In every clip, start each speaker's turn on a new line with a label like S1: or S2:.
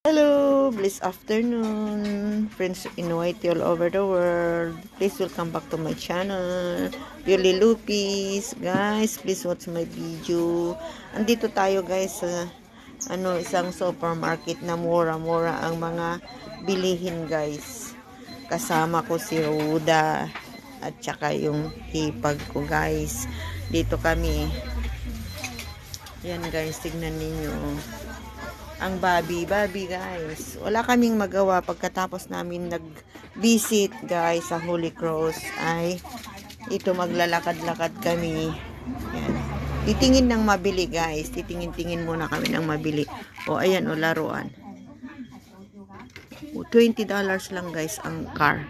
S1: Hello, blessed afternoon, friends in white all over the world. Please welcome back to my channel, Yuli Lupis. Guys, please watch my video. Andito tayo guys sa isang supermarket na mura-mura ang mga bilihin guys. Kasama ko si Ruda at saka yung hipag ko guys. Dito kami. Yan guys, tignan ninyo. Ang babi guys. Wala kaming magawa pagkatapos namin nag-visit guys sa Holy Cross ay ito maglalakad-lakad kami. Yan. Titingin ng mabili guys. Titingin-tingin muna kami ng mabili. O ayan o laruan. O, $20 lang guys ang car.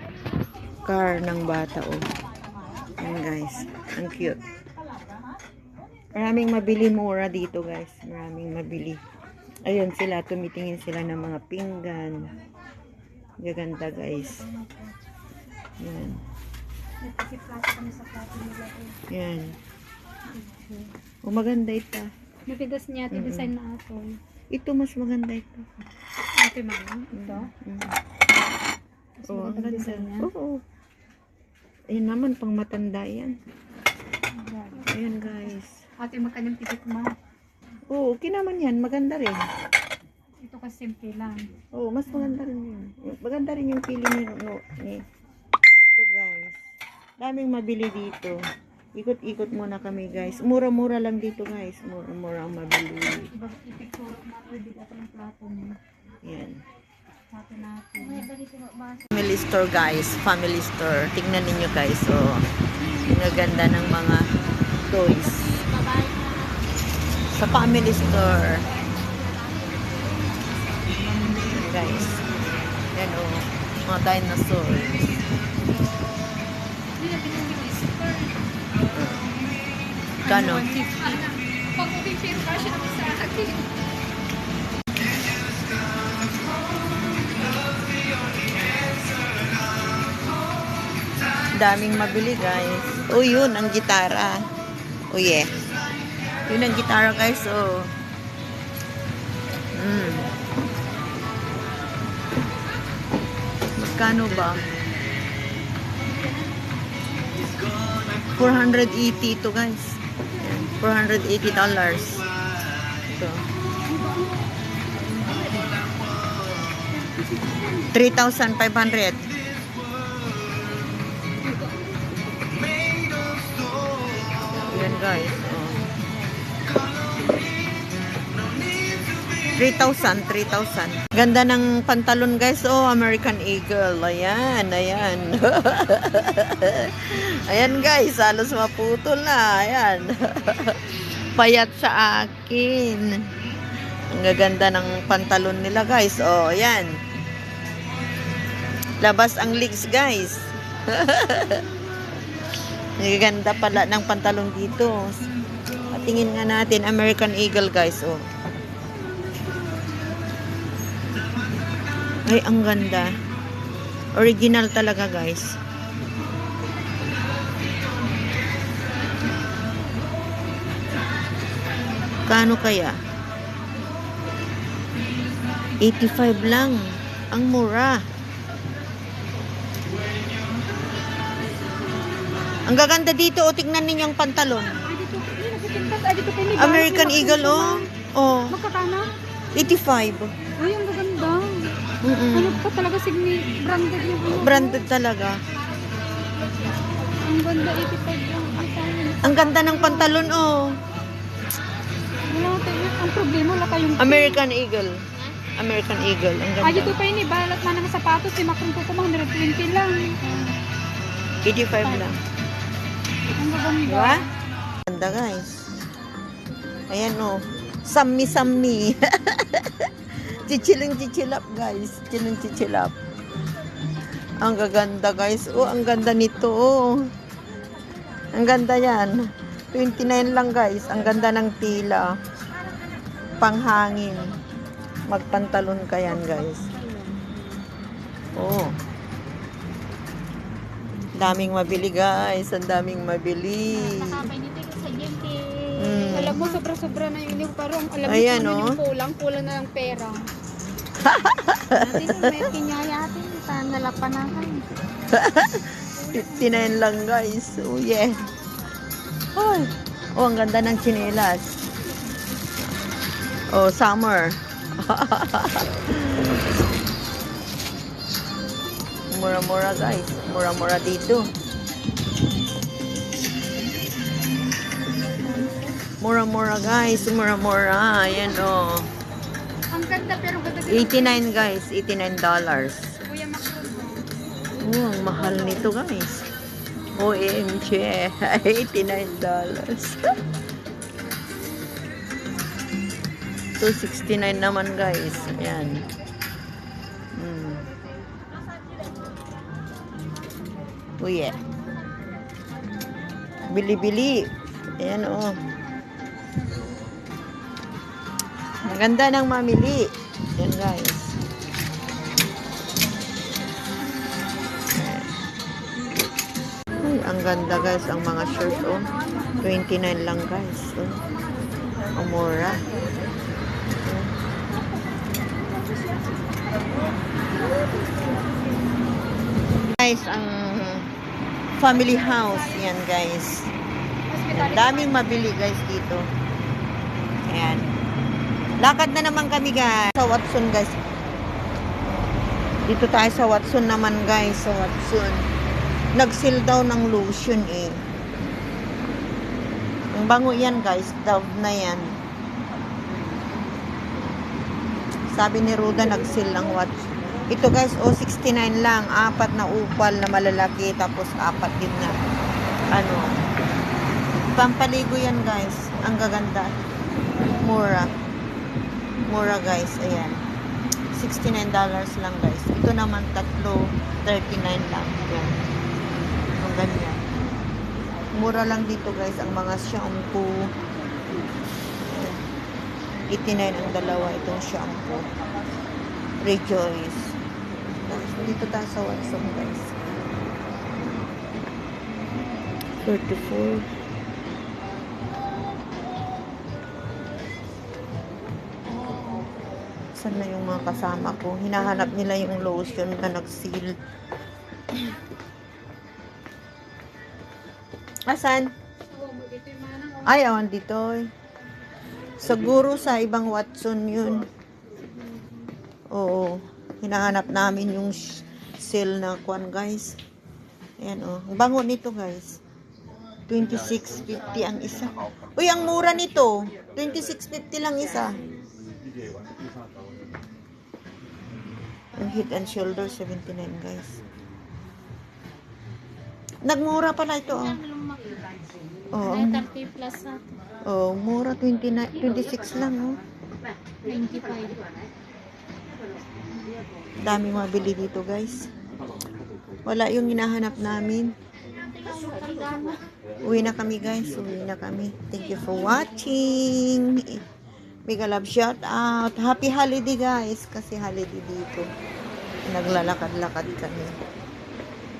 S1: Car ng bata o. Yan guys. Ang cute. Maraming mabili mura dito guys. Maraming mabili. Ayun sila, tumitingin sila ng mga pinggan. Gaganda guys. Yan. Yan. O maganda ito.
S2: Napigas niya, ito design na ato.
S1: Ito mas maganda ito.
S2: Ate mama, ito.
S1: Oh, ang ganda. Oo. Ayun naman, pang matanda yan. Ayan guys.
S2: Ate, magkanyang ticket mo.
S1: Oo, okay naman yan. Maganda rin.
S2: Ito kasi simple lang.
S1: Oo, mas maganda rin yun. Maganda rin yung pili ni ito guys. Daming mabili dito. Ikot-ikot muna kami guys. Mura-mura lang dito guys. Mura-mura ang mabili.
S2: Ipicture na ako, bigla ko ng plato mo.
S1: Yan.
S2: Plato natin.
S1: Family store guys. Family store. Tingnan ninyo guys. So, ang ganda ng mga toys. Sa family store. Guys. Yan o. Mga dinosaurs. Kano?
S2: Pag picture pa siya naman sa akin.
S1: Daming mabili guys. Oh yun, ang gitara. Oh yeah. Yun ang gitara guys. Oh. Magkano ba? 480 ito guys. $480. Ito. 3,500. Yan guys. Oh. 3,000. Ganda ng pantalon guys. Oh, American Eagle. Ayan. Ayan guys. Halos maputol na. Ayan. Payat sa akin. Ang gaganda ng pantalon nila guys. Oh, ayan. Labas ang legs guys. Ang ganda pala ng pantalon dito. Tingin nga natin. American Eagle guys. Oh. Ay, ang ganda. Original talaga, guys. Kano kaya? 85 lang. Ang mura. Ang gaganda dito. O, tignan ninyo ang pantalon. American Eagle, oh. Oh.
S2: Magkakano?
S1: 85.
S2: Ay, ang gaganda. Ano pa talaga branded yung ano?
S1: Branded talaga.
S2: Ang ganda, 85 lang.
S1: Ang ganda ng pantalon, oh.
S2: Wala tayo. Ang problema, wala kayong
S1: American Eagle. American Eagle. Ang ganda.
S2: Ay, dito pa yun eh. Balat man ng sapatos. Eh, makron ko 120 lang.
S1: 85 lang.
S2: Ang gaganda.
S1: Diba? Ganda, guys. Ayan, oh. Sammi. Chichilap, guys. Chichilap. Ang gaganda, guys. Oh, ang ganda nito, oh. Ang ganda yan. 29 lang, guys. Ang ganda ng tila. Panghangin. Magpantalon ka yan, guys. Oh. Daming mabili, guys. Ang daming mabili.
S2: Nakakapay dito sa GMT. Alam mo, sobra-sobra na yung parang alam mo
S1: ayan,
S2: naman
S1: oh.
S2: yung kulang na ng pera. Natin may kinyayatin. Saan nalapanakan.
S1: 59 lang guys. Oh yeah. Ay. Oh, ang ganda ng tsinelas. Oh, summer. Mura-mura guys. Mura-mura dito. Mura-mura guys. Mura-mura. Ayan oh.
S2: Ang ganda pero ganda.
S1: 89 guys. $89.
S2: Kuya Macron.
S1: Oh, ang mahal nito guys. OMG. $89. So, 69 naman guys. Ayan. Oh yeah. Bili-bili. Ayan oh. Maganda ng mamili. Ayan guys. Ay, ang ganda guys. Ang mga shirts oh. 29 lang guys. Oh. Ang mura. Guys, ang family house. Yan guys. Ang daming mabili guys dito. Ayan. Lakad na naman kami guys. Sa Watson guys. Dito tayo sa Watson naman guys. Sa Watson. Nag-sale daw ng lotion eh. Ang bango yan guys. Dove na yan. Sabi ni Ruda nag-sale ng Watson. Ito guys, 69 lang. 4 na upal na malalaki. Tapos 4 din na ano. Pampaligo yan guys. Ang gaganda. Mura. Mura guys. Ayan. $69 lang guys. Ito naman tatlo. 39 lang. Ayan. Ang ganyan. Mura lang dito guys. Ang mga shampoo. 89 ang dalawa. Itong shampoo. Rejoice. Dito tayo sa Watson guys. 34. Saan na yung mga kasama ko? Hinahanap nila yung lotion na nag-seal. Asan? Ay, awan dito. Siguro sa ibang Watson yun. Oo. Hinahanap namin yung sale na kwan guys. Ayan oh. Ang bango nito guys. 26.50 ang isa. Uy, ang mura nito. 26.50 lang isa. Ang Head and Shoulder 79 guys. Nagmura pala ito oh. Oh,
S2: 30 plus na.
S1: oh, mura 29, 26 lang oh.
S2: 95.
S1: Daming mabili dito guys. Wala yung hinahanap namin. Uwi na kami guys. Uwi na kami. Thank you for watching. Mega love shout out. Happy holiday guys. Kasi holiday dito. Naglalakad-lakad kami.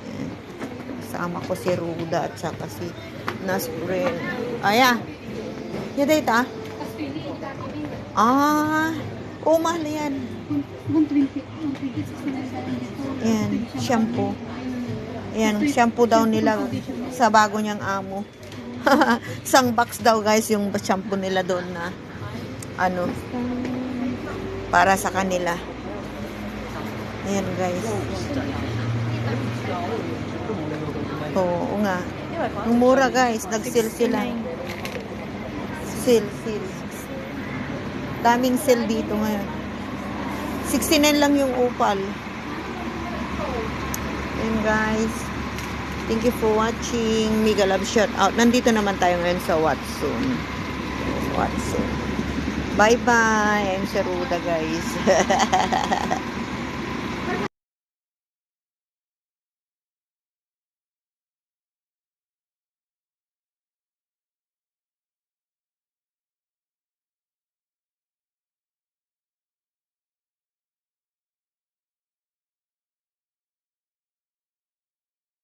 S1: Ayan. Kasama ko si Ruda at saka si Nasbren. Aya. Yaday ta? Ah. Oh, mahal yan.
S2: 120.
S1: Ayan, shampoo. Ayan, shampoo daw nila sa bago niyang amo. Isang box daw guys yung shampoo nila doon na ano, para sa kanila. Ayan guys. Oo nga. Ang mura guys, nag-sale sila. Sale. Daming sale dito ngayon. 69 lang yung upal. And guys, thank you for watching. Mega love shout out. Nandito naman tayo ngayon sa Watson. Bye bye. I'm Saruda guys.